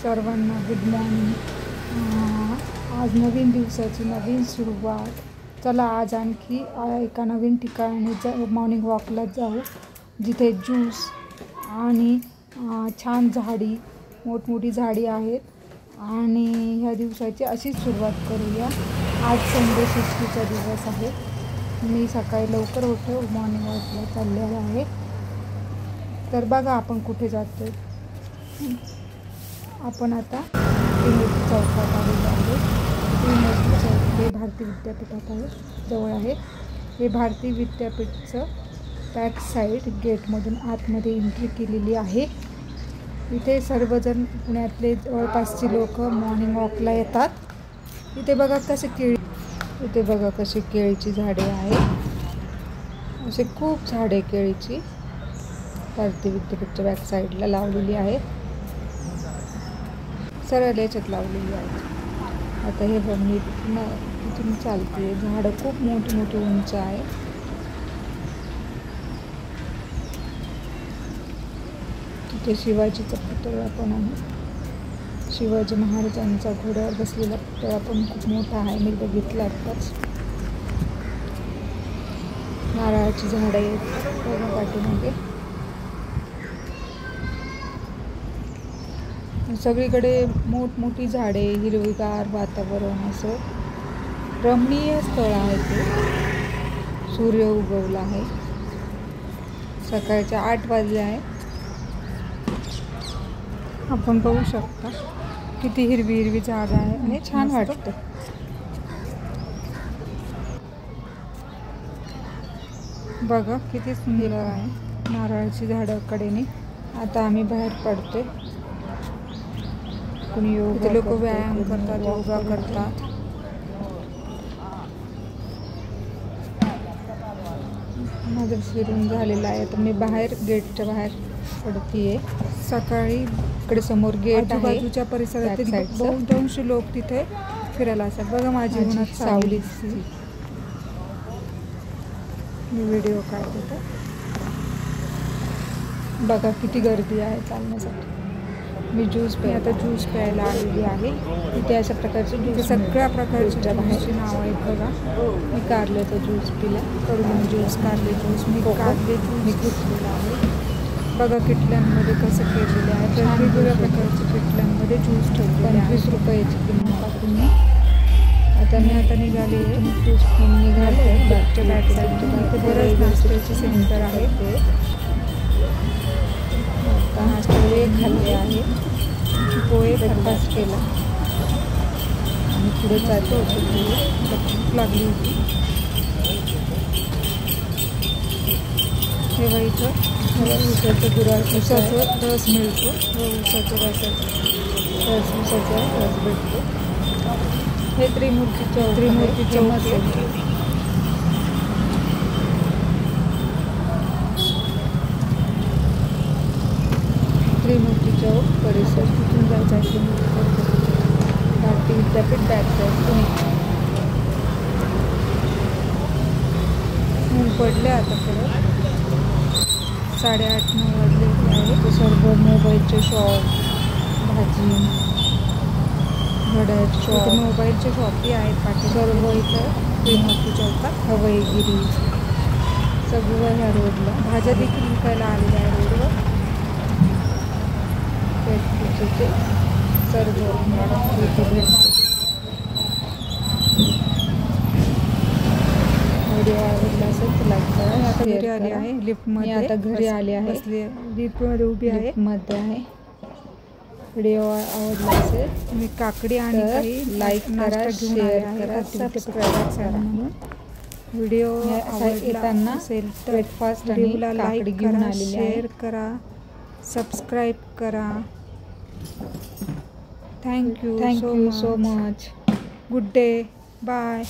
सर्वांना good morning. आज नवीन दिवसाची नवीन सुरुवात। चला आज आणखी एका नवीन ठिकाणी मॉर्निंग वॉकला जाऊ, जिथे ज्यूस आणि छान झाडी, मोठमोठी झाडी आहेत आणि ह्या दिवसाची अशीच सुरुवात करूया। आज संडे सुट्टीचा दिवस आहे। मी सकाळी लवकर उठे मॉर्निंग वॉकला चाललेलो आहे। तर बघा आपण कुठे जातोय। आपण आता त्रिमूर्ती चौकात आलेलो आहे। त्रिमूर्ती चौक हे भारती विद्यापीठात आहे, जवळ आहे। हे भारती विद्यापीठचं बॅक साईड गेटमधून आतमध्ये एंट्री केलेली आहे। इथे सर्वजण पुण्यातले जवळपासची लोक मॉर्निंग वॉकला येतात। इथे बघा कशी केळीची झाडे आहेत। असे खूप झाडे केळीची भारती विद्यापीठच्या बॅक साईडला लावलेली आहे, सरळ याच्यात लावलेली आहे। आता हे बघ मी इथून चालते, झाडं खूप मोठी मोठी उंच आहे। तिथे शिवाजीचा पुतळा पण आहे। शिवाजी महाराजांचा घोड्यावर बसलेला पुतळा पण खूप मोठा आहे, मी बघितला आत्ताच। नारळाची झाडं आहेत पाठीमागे। सगळीकडे मोठमोठी झाडे, हिरवीगार वातावरण, असं रमणीय स्थळ आहे ते। सूर्य उगवला आहे, सकाळच्या 8 वाजले आहे। आपण बघू शकता किती हिरवी हिरवी जागा आहे आणि छान वाटतं। बघा किती सुंदर आहे नारळाची झाडं कडेने। आता आम्ही बाहेर पडतोय। कुणी योगा, लोक व्यायाम करतात, योगा करतात। माझं फिरून झालेलं आहे, तर मी बाहेर गेटच्या बाहेर पडतीये। सकाळी इकडे समोर गेट आहे, आजूबाजूच्या परिसरातील बहुतांश लोक तिथे फिरायला असतात। बघा माझी उन्हात सावली, मी व्हिडिओ काढते। बघा किती गर्दी आहे चालण्यासाठी। मी आता ज्यूस प्यायला आलेली आहे। इथे अशा प्रकारचे ज्यूस, सगळ्या प्रकारच्या बाहेरची नाव आहेत बघा। मी कारल्याचा ज्यूस पिला, कडून ज्यूस, कारले ज्यूस, मी कारले ज्यूस घेतलेला आहे। बघा किटल्यांमध्ये कसं केलेलं आहे, वेगवेगळ्या प्रकारच्या किटल्यांमध्ये ज्यूस ठेवलेले आहे। 25 रुपयाची किंमत टाकून आता निघाले ज्यूस पिऊन निघाले। बॅकच्या बॅक साईडच्या बरेच नाश्त्याचे सेंटर आहे ते। आता नाश्ता खाल्ले आहे, पोहे ब्रेकफास्ट केला आणि पुढे जातो होतो, भूक लागली होती। तेव्हा इथं उसाचं रस मिळतो, उसाचा रस भेटतो। हे त्रिमूर्ती चौक आहे। त्रिमूर्ती चौक परिसर, तिथून जायचं आहे भारती विद्यापीठ बॅक साईड पुणे। ऊन पडले आता परत 8:30-9 वाजले आहे। सर्व मोबाईलचे शॉप, भाजी, घड्याळ शॉप, मोबाईलचे शॉपही आहेत पाठी सर्व इथं त्रिमूर्ती चौकात। हवाईगिरी सगळं ह्या रोडला, भाज्या देखील विकायला आलेल्या आहे रोडवर। सर्व व्हिडिओ आवडला असेल तर लाईक करा। आता घरी आले आहे लिफ्टमध्ये, आता घरी आले आहे, लिफ्टमध्ये उभी आहे, मध्ये आहे। व्हिडिओ आवडला असेल मी काकडी आणि काही लाईक करा, शेअर करा, सबस्क्राईब करा म्हणून। व्हिडिओ आवडला असेल तर ब्रेकफास्ट आणि काकडी घेऊन आलेली आहे, शेअर करा, सबस्क्राईब करा। Thank you so much. Good day, bye.